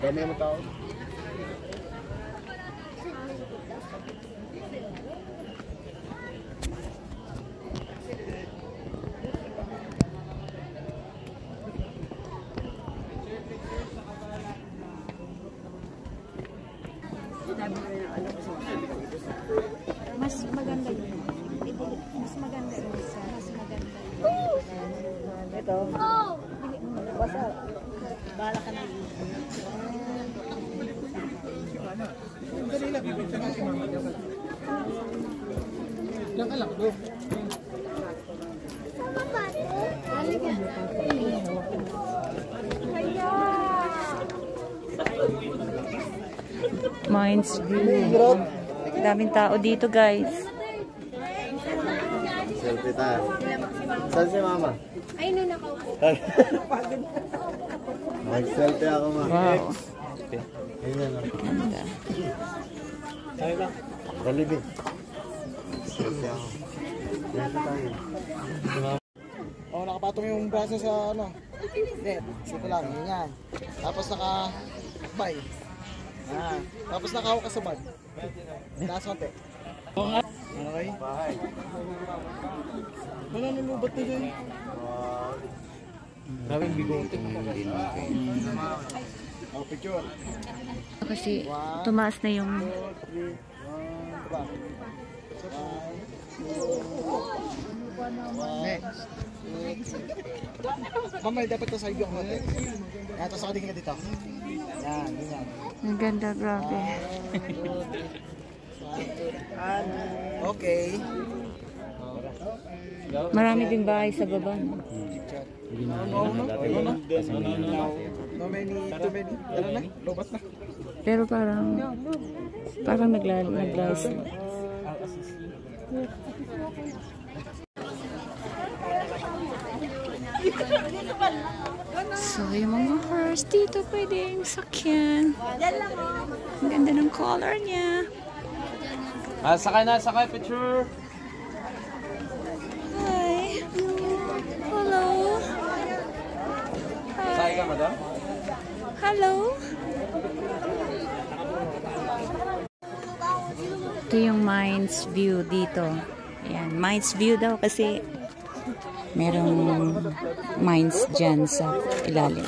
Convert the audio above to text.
Dami mo tao. Mas maganda yun. Mas maganda yun. Mas maganda yun. Ito. Basta. Bala ka na yun. Kanina, bibigyan na si mama. Diyan ka lang, go. Mind's View. Daming tao dito, guys. Selfie tayo. Saan si mama? Ay, no, nakaupo. Mag-selfie ako, ma. Wow. Ayun na lang. Ganda. Tayo lang. Galibin. Selfie ako. Selfie tayo. Oh, nakapatong yung braso sa ano. Net. Sito lang, yan. Tapos naka-bay. Ah, tapos nakahawak ka sa bag. Taas konti. Okay. Bahay. Wala nulubat na dyan. Maraming bigote. Oh, picture. Kasi tumaas na yung... 2, 3, 1, next. Mamay, dapat sa side yung konti. Yan, tapos nakatingin ka dito. Yan, ganyan. Ang ganda, grabe. Okay. Marami din bahay sa baba. No many, too many. Ano na? Lobat na. Pero parang naglayas na. So, yung mga horse dito pwedeng sakyan. Ang ganda ng color niya. Sakay na, sakay, picture. Hi. Hello. Sakay ka, madam? Hello. Ito yung Mind's View dito. Ayan, Mind's View daw kasi merong mines dyan sa ilalim.